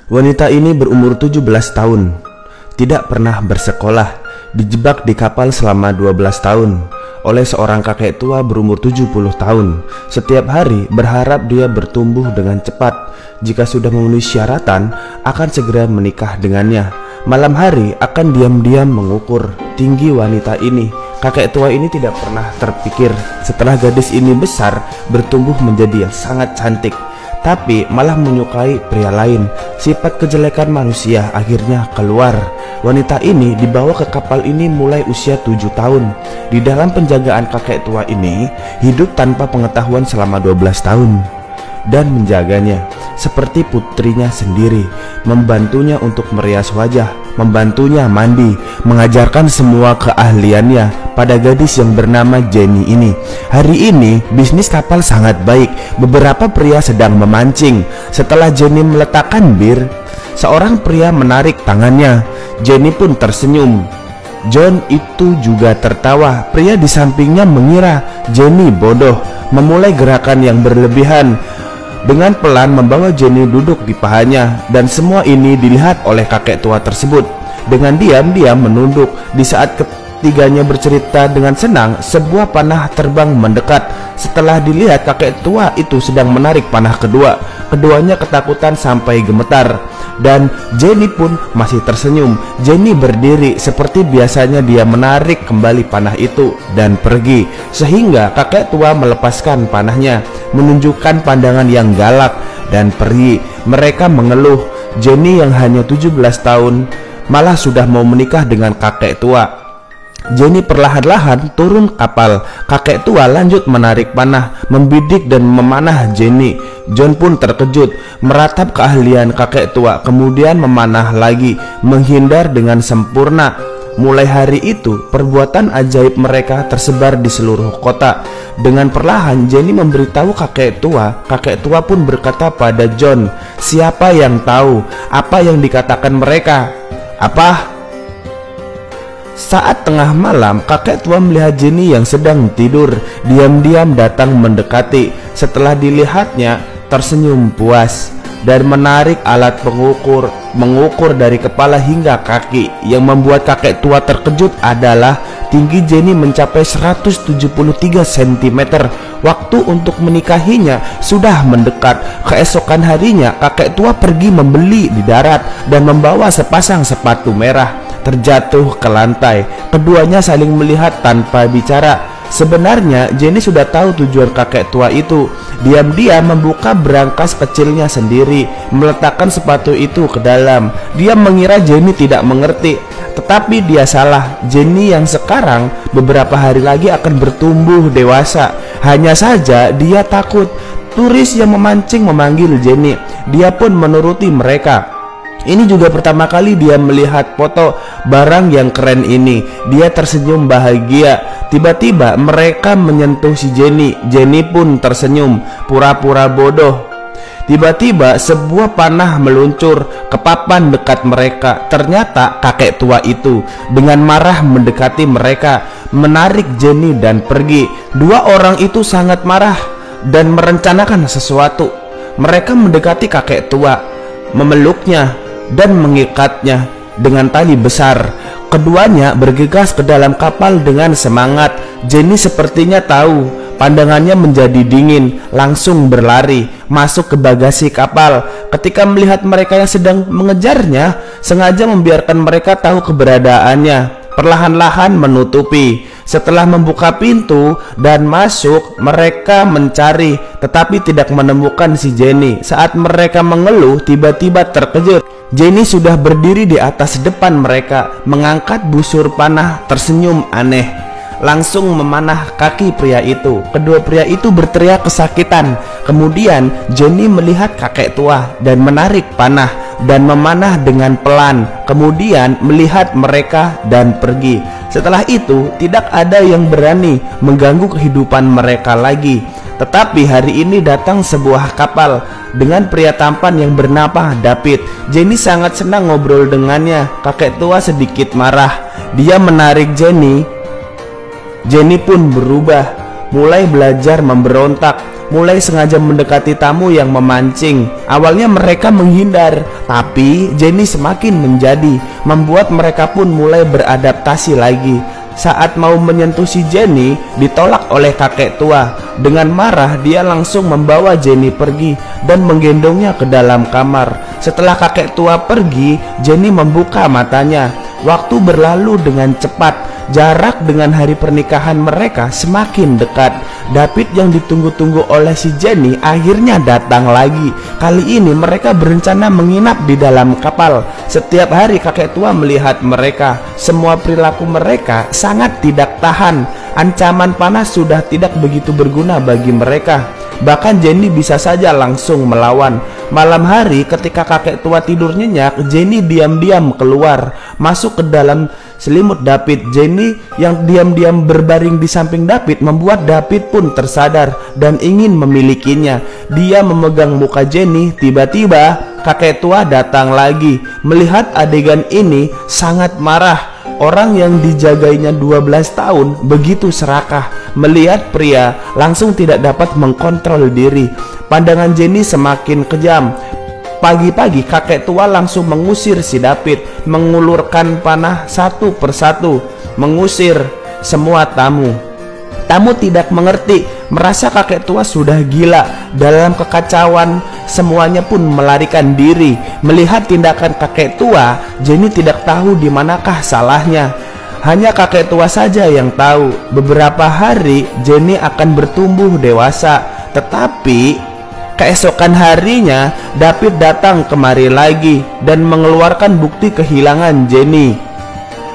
Wanita ini berumur 17 tahun, tidak pernah bersekolah, dijebak di kapal selama 12 tahun oleh seorang kakek tua berumur 70 tahun. Setiap hari berharap dia bertumbuh dengan cepat. Jika sudah memenuhi syaratan, akan segera menikah dengannya. Malam hari akan diam-diam mengukur tinggi wanita ini. Kakek tua ini tidak pernah terpikir setelah gadis ini besar bertumbuh menjadi yang sangat cantik, tapi malah menyukai pria lain. Sifat kejelekan manusia akhirnya keluar. Wanita ini dibawa ke kapal ini mulai usia 7 tahun. Di dalam penjagaan kakek tua ini hidup tanpa pengetahuan selama 12 tahun dan menjaganya seperti putrinya sendiri, membantunya untuk merias wajah, membantunya mandi, mengajarkan semua keahliannya pada gadis yang bernama Jenny ini. Hari ini bisnis kapal sangat baik. Beberapa pria sedang memancing. Setelah Jenny meletakkan bir, seorang pria menarik tangannya. Jenny pun tersenyum. John itu juga tertawa. Pria di sampingnya mengira Jenny bodoh, memulai gerakan yang berlebihan. Dengan pelan membawa Jenny duduk di pahanya, dan semua ini dilihat oleh kakek tua tersebut. Dengan diam-diam menunduk. Di saat ketiganya bercerita dengan senang, sebuah panah terbang mendekat. Setelah dilihat kakek tua itu sedang menarik panah kedua, keduanya ketakutan sampai gemetar. Dan Jenny pun masih tersenyum. Jenny berdiri seperti biasanya, dia menarik kembali panah itu dan pergi, sehingga kakek tua melepaskan panahnya, menunjukkan pandangan yang galak dan pergi. Mereka mengeluh. Jenny yang hanya 17 tahun malah sudah mau menikah dengan kakek tua. Jenny perlahan-lahan turun kapal. Kakek tua lanjut menarik panah, membidik dan memanah Jenny. John pun terkejut, meratap keahlian kakek tua, kemudian memanah lagi, menghindar dengan sempurna. Mulai hari itu, perbuatan ajaib mereka tersebar di seluruh kota. Dengan perlahan Jenny memberitahu kakek tua. Kakek tua pun berkata pada John, "Siapa yang tahu apa yang dikatakan mereka?" "Apa?" Saat tengah malam, kakek tua melihat Jenny yang sedang tidur, diam-diam datang mendekati. Setelah dilihatnya, tersenyum puas dan menarik alat mengukur dari kepala hingga kaki. Yang membuat kakek tua terkejut adalah tinggi Jenny mencapai 173 cm. Waktu untuk menikahinya sudah mendekat. Keesokan harinya, kakek tua pergi membeli di darat dan membawa sepasang sepatu merah. Terjatuh ke lantai. Keduanya saling melihat tanpa bicara. Sebenarnya Jenny sudah tahu tujuan kakek tua itu. Diam-diam membuka berangkas kecilnya sendiri, meletakkan sepatu itu ke dalam. Dia mengira Jenny tidak mengerti, tetapi dia salah. Jenny yang sekarang beberapa hari lagi akan bertumbuh dewasa. Hanya saja dia takut. Turis yang memancing memanggil Jenny. Dia pun menuruti mereka. Ini juga pertama kali dia melihat foto barang yang keren ini. Dia tersenyum bahagia. Tiba-tiba mereka menyentuh si Jenny. Jenny pun tersenyum, pura-pura bodoh. Tiba-tiba sebuah panah meluncur ke papan dekat mereka. Ternyata kakek tua itu dengan marah mendekati mereka, menarik Jenny dan pergi. Dua orang itu sangat marah dan merencanakan sesuatu. Mereka mendekati kakek tua, memeluknya dan mengikatnya dengan tali besar. Keduanya bergegas ke dalam kapal dengan semangat. Jenny sepertinya tahu. Pandangannya menjadi dingin, langsung berlari masuk ke bagasi kapal. Ketika melihat mereka yang sedang mengejarnya, sengaja membiarkan mereka tahu keberadaannya. Perlahan-lahan menutupi. Setelah membuka pintu dan masuk, mereka mencari tetapi tidak menemukan si Jenny. Saat mereka mengeluh, tiba-tiba terkejut. Jenny sudah berdiri di atas depan mereka, mengangkat busur panah, tersenyum aneh, langsung memanah kaki pria itu. Kedua pria itu berteriak kesakitan. Kemudian Jenny melihat kakek tua dan menarik panah dan memanah dengan pelan. Kemudian melihat mereka dan pergi. Setelah itu tidak ada yang berani mengganggu kehidupan mereka lagi. Tetapi hari ini datang sebuah kapal dengan pria tampan yang bernama David. Jenny sangat senang ngobrol dengannya. Kakek tua sedikit marah. Dia menarik Jenny. Jenny pun berubah, mulai belajar memberontak. mulai sengaja mendekati tamu yang memancing. Awalnya mereka menghindar, tapi Jenny semakin menjadi, membuat mereka pun mulai beradaptasi lagi. Saat mau menyentuh si Jenny, ditolak oleh kakek tua. Dengan marah, dia langsung membawa Jenny pergi dan menggendongnya ke dalam kamar. Setelah kakek tua pergi, Jenny membuka matanya. Waktu berlalu dengan cepat. Jarak dengan hari pernikahan mereka semakin dekat. David yang ditunggu-tunggu oleh si Jenny akhirnya datang lagi. Kali ini mereka berencana menginap di dalam kapal. Setiap hari kakek tua melihat mereka. Semua perilaku mereka sangat tidak tahan. Ancaman panas sudah tidak begitu berguna bagi mereka. Bahkan Jenny bisa saja langsung melawan. Malam hari ketika kakek tua tidur nyenyak, Jenny diam-diam keluar, masuk ke dalam selimut David. Jenny yang diam-diam berbaring di samping David membuat David pun tersadar dan ingin memilikinya. Dia memegang muka Jenny. Tiba-tiba kakek tua datang lagi. Melihat adegan ini sangat marah. Orang yang dijagainya 12 tahun begitu serakah. Melihat pria langsung tidak dapat mengkontrol diri. Pandangan Jenny semakin kejam. Pagi-pagi kakek tua langsung mengusir si David, mengulurkan panah satu persatu, mengusir semua tamu. Tamu tidak mengerti, merasa kakek tua sudah gila. Dalam kekacauan, semuanya pun melarikan diri. Melihat tindakan kakek tua, Jenny tidak tahu di manakah salahnya. Hanya kakek tua saja yang tahu. Beberapa hari Jenny akan bertumbuh dewasa. Tetapi keesokan harinya David datang kemari lagi dan mengeluarkan bukti kehilangan Jenny.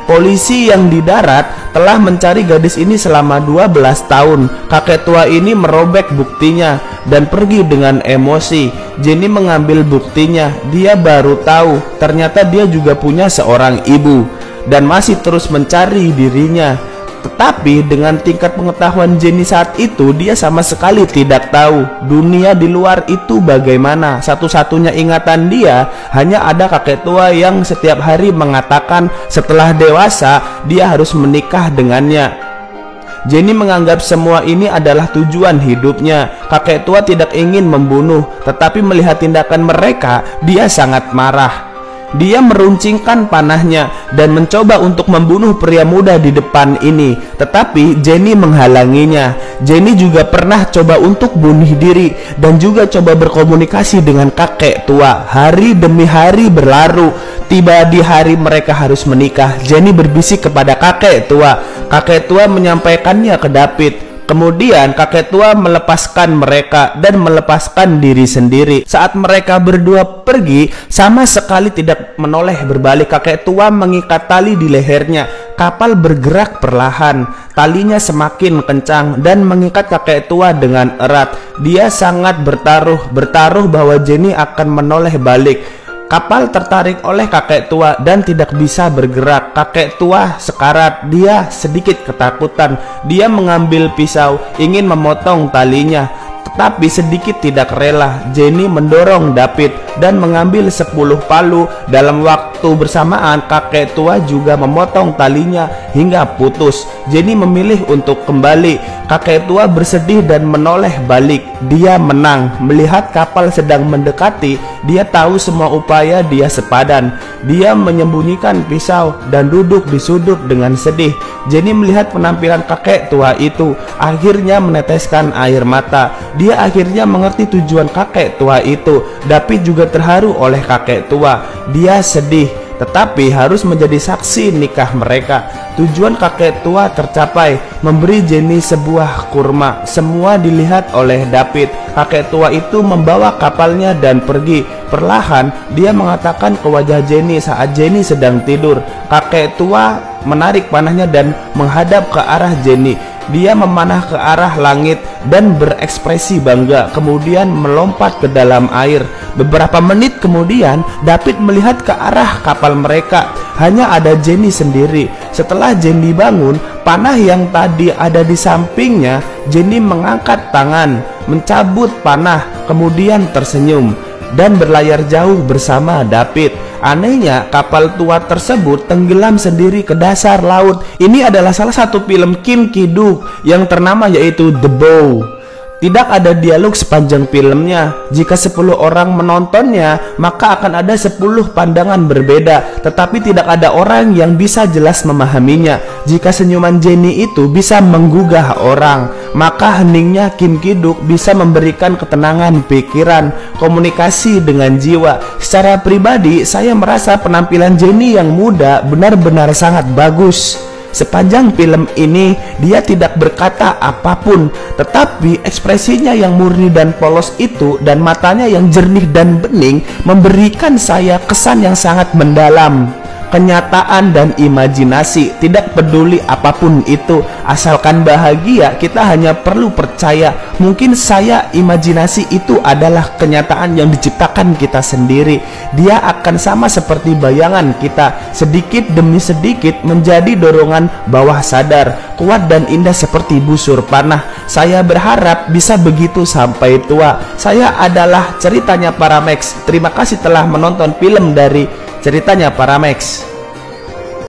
Polisi yang di darat telah mencari gadis ini selama 12 tahun. Kakek tua ini merobek buktinya dan pergi dengan emosi. Jenny mengambil buktinya. Dia baru tahu ternyata dia juga punya seorang ibu dan masih terus mencari dirinya. Tetapi dengan tingkat pengetahuan Jenny saat itu, dia sama sekali tidak tahu dunia di luar itu bagaimana. Satu-satunya ingatan dia hanya ada kakek tua yang setiap hari mengatakan setelah dewasa dia harus menikah dengannya. Jenny menganggap semua ini adalah tujuan hidupnya. Kakek tua tidak ingin membunuh, tetapi melihat tindakan mereka, dia sangat marah. Dia meruncingkan panahnya dan mencoba untuk membunuh pria muda di depan ini. Tetapi Jenny menghalanginya. Jenny juga pernah coba untuk bunuh diri dan juga coba berkomunikasi dengan kakek tua. Hari demi hari berlalu. Tiba di hari mereka harus menikah, Jenny berbisik kepada kakek tua. Kakek tua menyampaikannya ke David. Kemudian kakek tua melepaskan mereka dan melepaskan diri sendiri. Saat mereka berdua pergi, sama sekali tidak menoleh berbalik. Kakek tua mengikat tali di lehernya. Kapal bergerak perlahan. Talinya semakin kencang dan mengikat kakek tua dengan erat. Dia sangat bertaruh bahwa Jenny akan menoleh balik. Kapal tertarik oleh kakek tua dan tidak bisa bergerak. Kakek tua sekarat, dia sedikit ketakutan. Dia mengambil pisau, ingin memotong talinya, tetapi sedikit tidak rela. Jenny mendorong David dan mengambil 10 palu. Dalam waktu bersamaan, kakek tua juga memotong talinya hingga putus. Jenny memilih untuk kembali. Kakek tua bersedih dan menoleh balik. Dia menang. Melihat kapal sedang mendekati, dia tahu semua upaya dia sepadan. Dia menyembunyikan pisau dan duduk di sudut dengan sedih. Jenny melihat penampilan kakek tua itu, akhirnya meneteskan air mata. Dia akhirnya mengerti tujuan kakek tua itu. David juga terharu oleh kakek tua. Dia sedih, tetapi harus menjadi saksi nikah mereka. Tujuan kakek tua tercapai, memberi Jenny sebuah kurma. Semua dilihat oleh David. Kakek tua itu membawa kapalnya dan pergi. Perlahan dia mengatakan ke wajah Jenny saat Jenny sedang tidur. Kakek tua menarik panahnya dan menghadap ke arah Jenny. Dia memanah ke arah langit dan berekspresi bangga, kemudian melompat ke dalam air. Beberapa menit kemudian, David melihat ke arah kapal mereka. Hanya ada Jenny sendiri. Setelah Jenny bangun, panah yang tadi ada di sampingnya, Jenny mengangkat tangan, mencabut panah, kemudian tersenyum dan berlayar jauh bersama David. Anehnya, kapal tua tersebut tenggelam sendiri ke dasar laut. Ini adalah salah satu film Kim Ki-duk yang ternama, yaitu The Bow. Tidak ada dialog sepanjang filmnya. Jika 10 orang menontonnya, maka akan ada 10 pandangan berbeda, tetapi tidak ada orang yang bisa jelas memahaminya. Jika senyuman Jenny itu bisa menggugah orang, maka heningnya Kim Ki-duk bisa memberikan ketenangan pikiran, komunikasi dengan jiwa. Secara pribadi, saya merasa penampilan Jenny yang muda benar-benar sangat bagus. Sepanjang film ini dia tidak berkata apapun, tetapi ekspresinya yang murni dan polos itu dan matanya yang jernih dan bening memberikan saya kesan yang sangat mendalam. Kenyataan dan imajinasi, tidak peduli apapun itu, asalkan bahagia, kita hanya perlu percaya. Mungkin saya imajinasi itu adalah kenyataan yang diciptakan kita sendiri. Dia akan sama seperti bayangan kita, sedikit demi sedikit menjadi dorongan bawah sadar, kuat dan indah seperti busur panah. Saya berharap bisa begitu sampai tua. Saya adalah Ceritanya Paramex. Terima kasih telah menonton film dari Ceritanya Paramex.